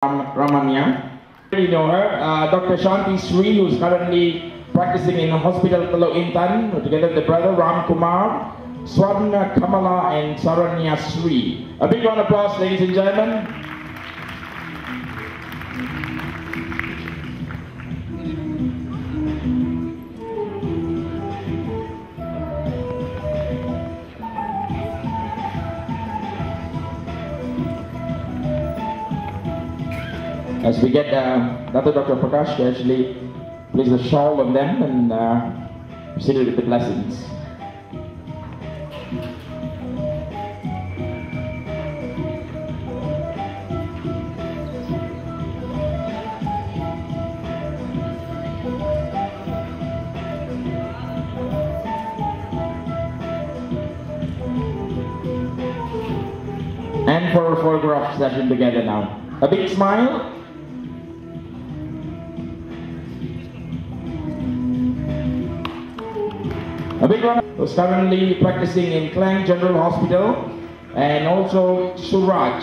Ramanya. You know her, Dr. Shanti Sri, who is currently practicing in a hospital below Intan, together with the brother Ram Kumar, Swarna Kamala, and Saranya Sri. A big round of applause, ladies and gentlemen. As we get Dr. Prakash to actually place a shawl on them and proceed with the blessings. And for a photograph session together now. A big smile. A big one who's currently practicing in Klang General Hospital, and also Suraj,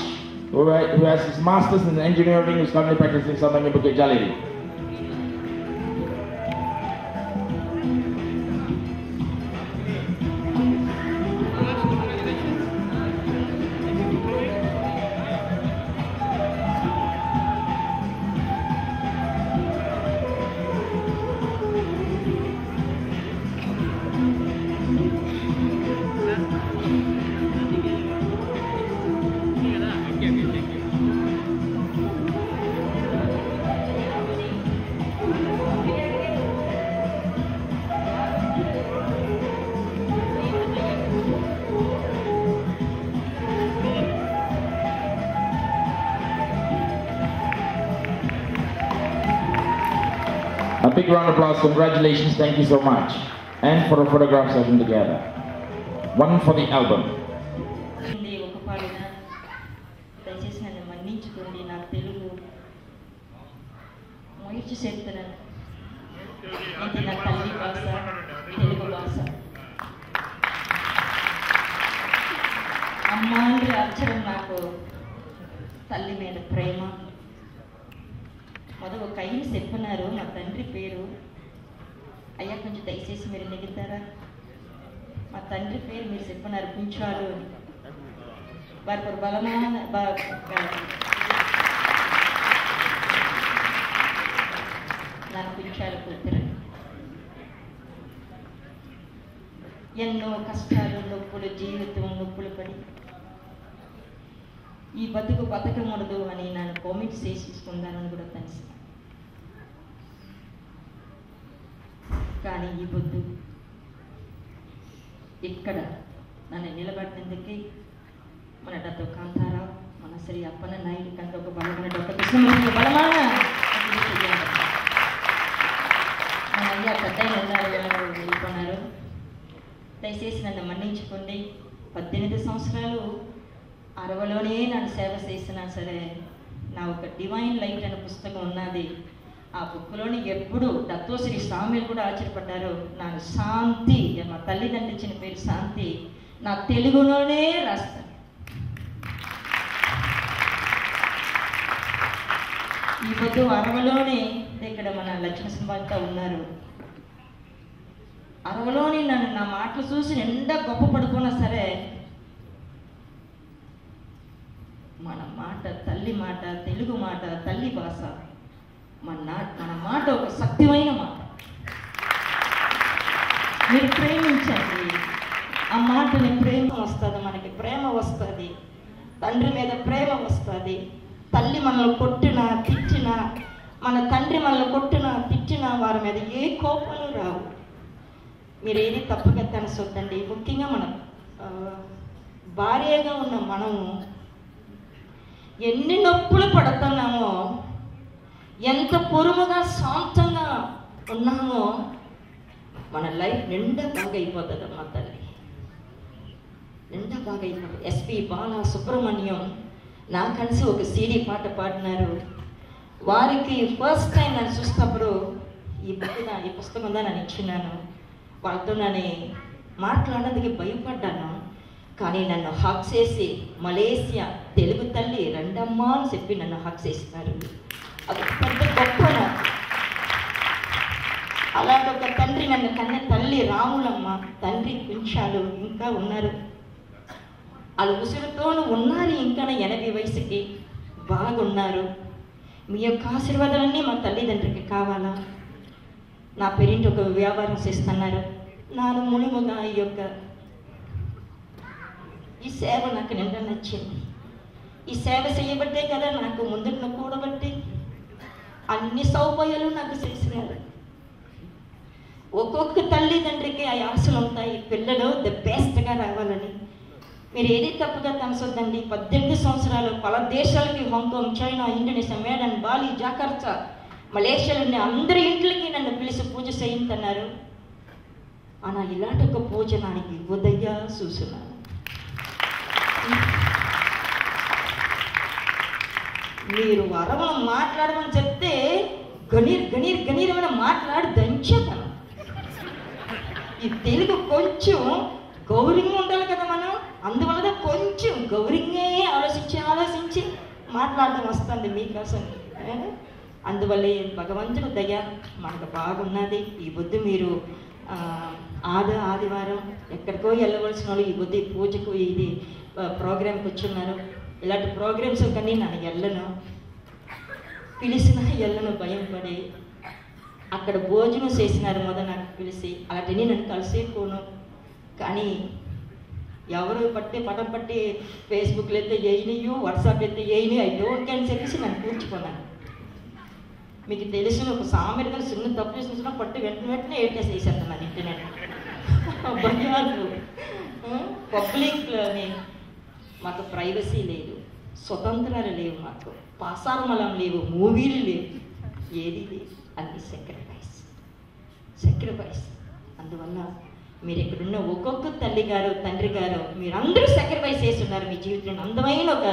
who has his master's in engineering, who's currently practicing something in Bukit Jalil. A big round of applause, congratulations, thank you so much. And for a photograph session together. One for the album. మొదలు ఒక ఐదు చెప్పన్నారు మా తండ్రి పేరు అయ్యా కొంచెం దయచేసి మీరు నెగుతారా మా తండ్రి పేరు మీరు చెప్పన్నారు కుంచాలు వారి బలమైన నాకు కుంచాలు కూతురు ఎన్నో కష్టాలు నొప్పులు జీవితం నొప్పులు పడి ఈ బతుకు బతకమూడదు అని నన్ను కామెంట్ చేసుకుందానని కూడా తెలుసు కానీ ఈ పొద్దు ఇక్కడ నన్ను నిలబడినందుకే మన డాక్టర్ కాంతారావు మన శ్రీ అప్పన్న నాయుడు కంటే ఒక బలమైన డాక్టర్ కృష్ణమూర్తి బలమైన మన అయ్యా పెద్ద వెళ్ళిపోయినారు దయచేసి నన్ను మన్నించుకోండి 18 సంవత్సరాలు అరవలోనే నన్ను సేవ చేసినా సరే నా ఒక డివైన్ లైట్ అనే పుస్తకం ఉన్నది ఆ బుక్లోని ఎప్పుడు దత్తోశ్రీ స్వామిలు కూడా ఆశ్చర్యపడ్డారు నాకు శాంతి మా తల్లిదండ్రులు ఇచ్చిన పేరు శాంతి నా తెలుగులోనే రాస్తాను ఈ పొద్దు అరవలోనే ఇక్కడ మన లక్ష్మీసింహంతా ఉన్నారు అరవలోని నన్ను నా మాటలు చూసి నిండా గొప్ప పడుకున్నా సరే మన మాట తల్లి మాట తెలుగు మాట తల్లి భాష మన మాట ఒక సత్యమైన మాట మీరు ప్రేమించండి ఆ మాటని ప్రేమ వస్తుంది మనకి ప్రేమ వస్తుంది తండ్రి మీద ప్రేమ వస్తుంది తల్లి మనల్ని కొట్టినా తిట్టినా మన తండ్రి మనల్ని కొట్టినా తిట్టినా వారి మీద ఏ కోపం రావు మీరు ఏది తప్పుగా తెలుసొద్దండి ముఖ్యంగా మన భార్యగా ఉన్న మనము ఎన్ని నొప్పులు పడుతున్నామో ఎంత పొరుముగా శాంతంగా ఉన్నామో మన లైఫ్ నిండా బాగా అయిపోతుంది అమ్మ తల్లి నిండా బాగా అయిపోతుంది ఎస్పి బాలా సుబ్రహ్మణ్యం నా కలిసి ఒక సీడీ పాట పాడినారు వారికి ఫస్ట్ టైం నన్ను చూసినప్పుడు ఈ పుస్తకం దా నన్ను ఇచ్చినాను వాళ్ళతో నన్ను మాట్లాడడానికి భయపడ్డాను కానీ నన్ను హక్ చేసి మలేసియా తెలుగు తల్లి రెండమ్మా అని చెప్పి నన్ను హక్ చేస్తున్నారు. అది పెద్ద గొప్ప. అలాంటి ఒక తండ్రి నన్ను కన్న తల్లి రాములమ్మ, తండ్రి కుంచాలు ఇంకా ఉన్నారు. వాళ్ళు ఉసురుతోనూ ఉన్నారు, ఇంకా 80 వయసుకి బాగున్నారు. మీ యొక్క ఆశీర్వాదాలన్నీ మా తల్లిదండ్రికి కావాలా? నా పేరింటి ఒక వ్యాపారం చేస్తున్నారు. నాను మునుముగా ఈ సేవ నాకు నిండా నచ్చింది. ఈ సేవ చేయబట్టే కదా నాకు ముందున్న కూడబట్టి అన్ని సౌకర్యాలు నాకు చేసినారు. ఒక్కొక్క తల్లిదండ్రికి ఆ ఆశలు ఉంటాయి, పిల్లలు ద బెస్ట్గా రావాలని. మీరు ఏది తప్పుగా తనసొద్దండి. 18 సంవత్సరాలు పల దేశాలకి, హాంకాంగ్, చైనా, ఇండోనేషియా, మేడన్, బాలి, జాకర్తా, మలేషియాలోని అందరి ఇంట్లకి నన్ను పిలిచి పూజ చేయించన్నారు. అలా ఇలాంటి ఒక పూజ నాకు ఉదయ్యా చూస్తున్నాను. మీరు వరవను మాట్లాడమని చెప్తే గణీరమైన మాట్లాడి దంచేతను. ఈ తెలుగు కొంచెం గౌరవంగా ఉండాలి కదా మనం, అందువల్ల కొంచెం గౌరవంగా ఆలోచించి మాట్లాడడం వస్తుంది మీకోసం. అందువల్లే భగవంతుడు దయ మనకు బాగున్నది. ఈ బుద్ధి మీరు ఆదివారం ఎక్కడికో వెళ్ళవలసిన వాళ్ళు ఈ బుద్ధి పూజకు ఇది ప్రోగ్రాంకి వచ్చున్నారు. ఇలాంటి ప్రోగ్రామ్స్ కానీ నన్ను వెళ్ళను, పిలిచిన వెళ్ళను భయం పడి. అక్కడ భోజనం చేసినారు నాకు పిలిచి, అలాంటిని నన్ను కలిసేకోను. కానీ ఎవరు పటం పట్టి ఫేస్బుక్లో అయితే వేయినాయో, వాట్సాప్ అయితే వేయినాయి, ఐ డోంట్ అని చెప్పేసి నన్ను కూర్చుకున్నాను. మీకు తెలిసిన ఒక సామెతగా చిన్న తప్పు చేసిన పట్టి వెంటనే ఏడ్చేసి వేసేస్తున్నాను ఇంటర్నెట్. భయాలు పబ్లిక్లోని మాకు ప్రైవసీ లేదు, స్వతంత్రాలు లేవు, మాకు పాసారమలం లేవు, మూవీలు లేవు, ఏది లేదు, అన్ని సాక్రిఫైస్. అందువల్ల మీరు ఇక్కడున్న ఒక్కొక్క తల్లి గారు తండ్రి గారు మీరందరూ సాక్రిఫైస్ చేస్తున్నారు. మీ జీవితంలో అందమైన ఒక